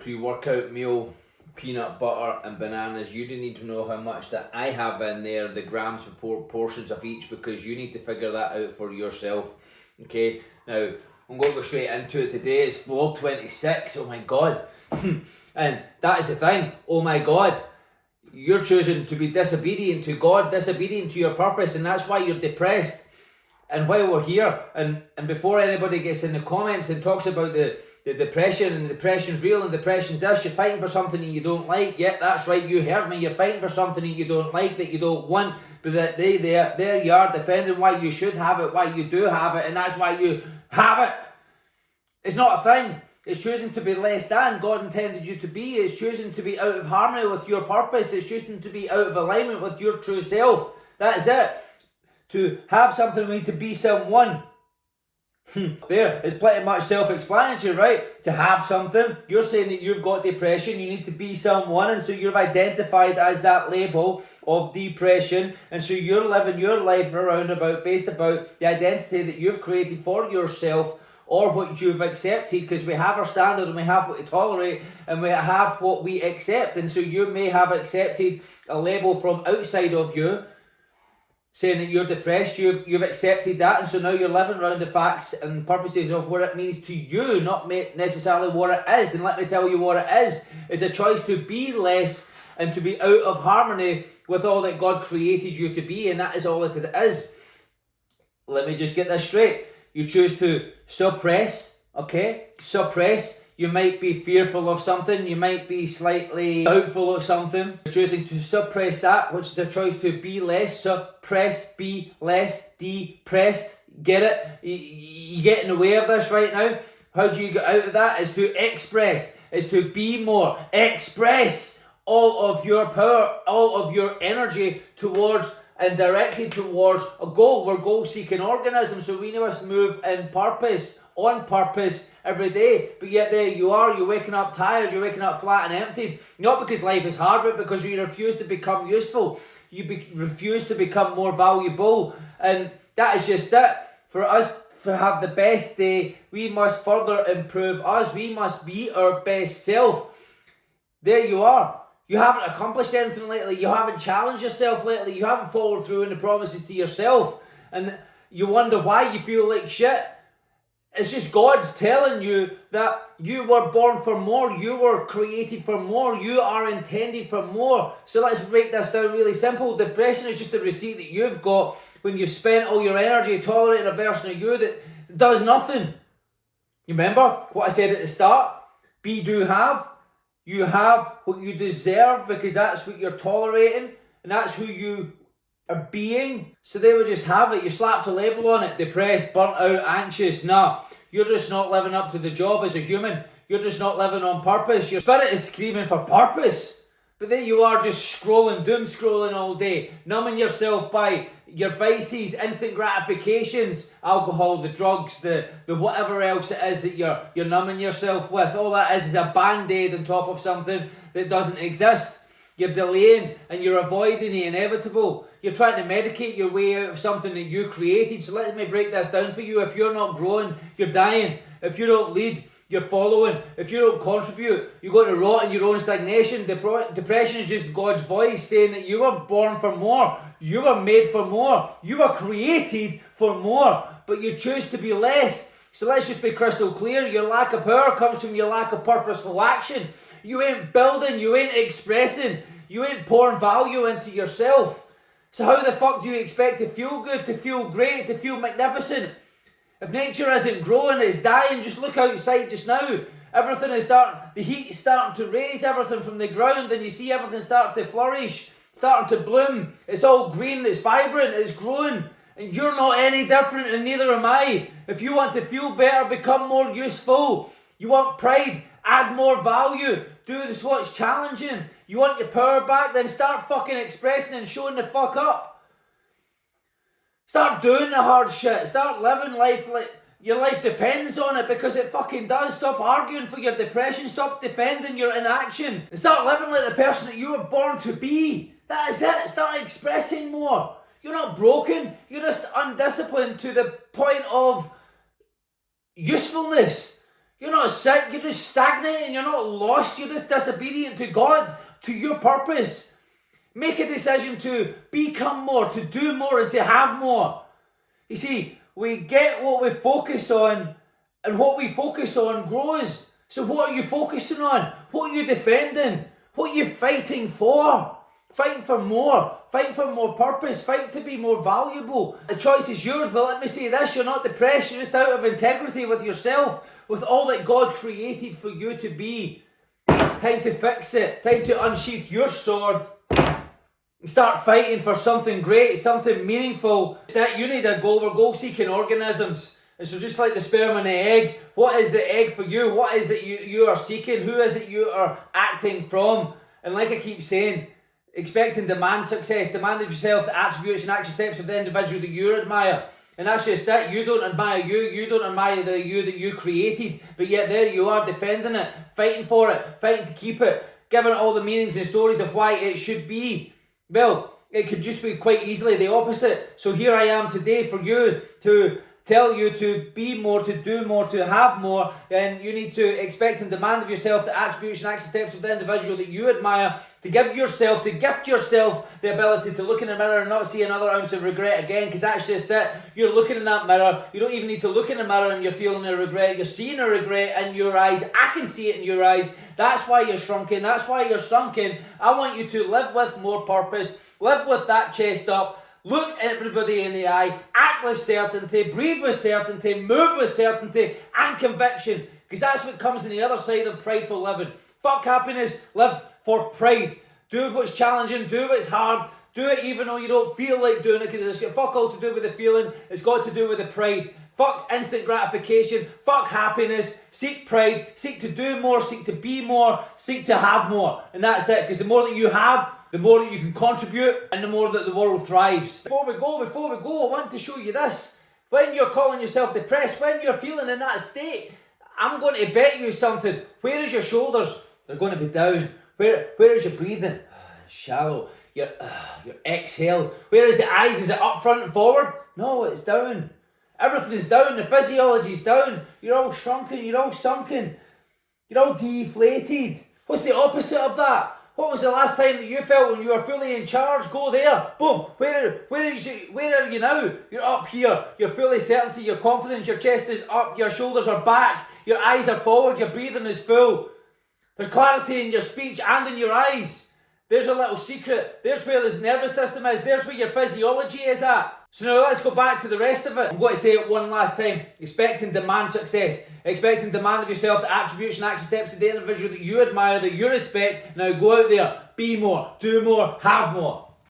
pre-workout meal, peanut butter and bananas. You do need to know how much that I have in there, the grams portions of each, because you need to figure that out for yourself. Okay, now I'm going to go straight into it today. It's vlog 26. Oh my god. And that is the thing. Oh my god. You're choosing to be disobedient to God, disobedient to your purpose, and that's why you're depressed. And while we're here, and before anybody gets in the comments and talks about the depression, and depression's real and depression's this, you're fighting for something that you don't like. Yeah, that's right, you heard me. You're fighting for something that you don't like, that you don't want, but that there you are defending why you should have it, why you do have it, and that's why you have it. It's not a thing. It's choosing to be less than God intended you to be. It's choosing to be out of harmony with your purpose. It's choosing to be out of alignment with your true self. That is it. To have something, we need to be someone. There, it's pretty much self-explanatory, right? To have something, you're saying that you've got depression, you need to be someone, and so you've identified as that label of depression, and so you're living your life based about the identity that you've created for yourself, or what you've accepted, because we have our standard and we have what we tolerate and we have what we accept. And so you may have accepted a label from outside of you saying that you're depressed. You've accepted that, and so now you're living around the facts and purposes of what it means to you, not necessarily what it is. And let me tell you what it is a choice to be less and to be out of harmony with all that God created you to be, and that is all it is. Let me just get this straight. You choose to suppress, okay? Suppress. You might be fearful of something. You might be slightly doubtful of something. You're choosing to suppress that, which is a choice to be less. Suppress, be less, depressed. Get it? You get in the way of this right now. How do you get out of that? Is to express. Is to be more. Express all of your power, all of your energy towards and directed towards a goal. We're goal-seeking organisms, so we must move in purpose, on purpose every day. But yet there you are, you're waking up tired, you're waking up flat and empty. Not because life is hard, but because you refuse to become useful. You refuse to become more valuable. And that is just it. For us to have the best day, we must further improve us. We must be our best self. There you are. You haven't accomplished anything lately. You haven't challenged yourself lately. You haven't followed through in the promises to yourself. And you wonder why you feel like shit. It's just God's telling you that you were born for more. You were created for more. You are intended for more. So let's break this down really simple. Depression is just a receipt that you've got when you've spent all your energy tolerating a version of you that does nothing. You remember what I said at the start? Be, do, have. You have what you deserve because that's what you're tolerating and that's who you are being. So they would just have it. You slapped a label on it. Depressed, burnt out, anxious. Nah, you're just not living up to the job as a human. You're just not living on purpose. Your spirit is screaming for purpose. But then you are just scrolling, doom scrolling all day, numbing yourself by your vices, instant gratifications, alcohol, the drugs, the whatever else it is that you're numbing yourself with. All that is a band-aid on top of something that doesn't exist. You're delaying and you're avoiding the inevitable. You're trying to medicate your way out of something that you created. So let me break this down for you. If you're not growing, you're dying. If you don't lead, you're following. If you don't contribute, you're going to rot in your own stagnation. Depression is just God's voice saying that you were born for more. You were made for more. You were created for more. But you choose to be less. So let's just be crystal clear. Your lack of power comes from your lack of purposeful action. You ain't building. You ain't expressing. You ain't pouring value into yourself. So how the fuck do you expect to feel good, to feel great, to feel magnificent? If nature isn't growing, it's dying. Just look outside just now. Everything is the heat is starting to raise everything from the ground, and you see everything starting to flourish, starting to bloom. It's all green, it's vibrant, it's growing. And you're not any different, and neither am I. If you want to feel better, become more useful. You want pride, add more value. Do this what's challenging. You want your power back, then start fucking expressing and showing the fuck up. Start doing the hard shit. Start living life like your life depends on it, because it fucking does. Stop arguing for your depression. Stop defending your inaction. And start living like the person that you were born to be. That is it. Start expressing more. You're not broken. You're just undisciplined to the point of usefulness. You're not sick, you're just stagnating, you're not lost, you're just disobedient to God, to your purpose. Make a decision to become more, to do more, and to have more. You see, we get what we focus on, and what we focus on grows. So what are you focusing on? What are you defending? What are you fighting for? Fighting for more. Fight for more purpose. Fight to be more valuable. The choice is yours, but let me say this, you're not depressed, you're just out of integrity with yourself, with all that God created for you to be. Time to fix it. Time to unsheath your sword and start fighting for something great, something meaningful. You need a goal. We're goal-seeking organisms. And so just like the sperm and the egg, what is the egg for you? What is it you are seeking? Who is it you are acting from? And like I keep saying, expect and demand success. Demand of yourself the attributes and action steps of the individual that you admire. And that's just it. You don't admire you. You don't admire the you that you created. But yet there you are defending it, fighting for it, fighting to keep it, giving it all the meanings and stories of why it should be. Well, it could just be quite easily the opposite. So here I am today for you to tell you to be more, to do more, to have more. And you need to expect and demand of yourself the attributes and action steps of the individual that you admire, to give yourself, to gift yourself the ability to look in the mirror and not see another ounce of regret again, because that's just it. You're looking in that mirror. You don't even need to look in the mirror and you're feeling a regret. You're seeing a regret in your eyes. I can see it in your eyes. That's why you're shrunken. That's why you're sunken. I want you to live with more purpose. Live with that chest up. Look everybody in the eye, act with certainty, breathe with certainty, move with certainty and conviction, because that's what comes on the other side of prideful living. Fuck happiness, live for pride. Do what's challenging, do what's hard, do it even though you don't feel like doing it, because it's got fuck all to do with the feeling, it's got to do with the pride. Fuck instant gratification, fuck happiness, seek pride, seek to do more, seek to be more, seek to have more. And that's it, because the more that you have, the more that you can contribute and the more that the world thrives. Before we go, I want to show you this. When you're calling yourself depressed, when you're feeling in that state, I'm going to bet you something. Where is your shoulders? They're going to be down. Where is your breathing? Shallow. Your exhale. Where is the eyes? Is it up front and forward? No, it's down. Everything's down. The physiology's down. You're all shrunken. You're all sunken. You're all deflated. What's the opposite of that? What was the last time that you felt when you were fully in charge? Go there. Boom. Where are you now? You're up here. You're fully certainty. You're confident. Your chest is up. Your shoulders are back. Your eyes are forward. Your breathing is full. There's clarity in your speech and in your eyes. There's a little secret. There's where this nervous system is. There's where your physiology is at. So now let's go back to the rest of it. I'm going to say it one last time. Expect and demand success. Expect and demand of yourself the attributes and action steps of the individual that you admire, that you respect. Now go out there, be more, do more, have more.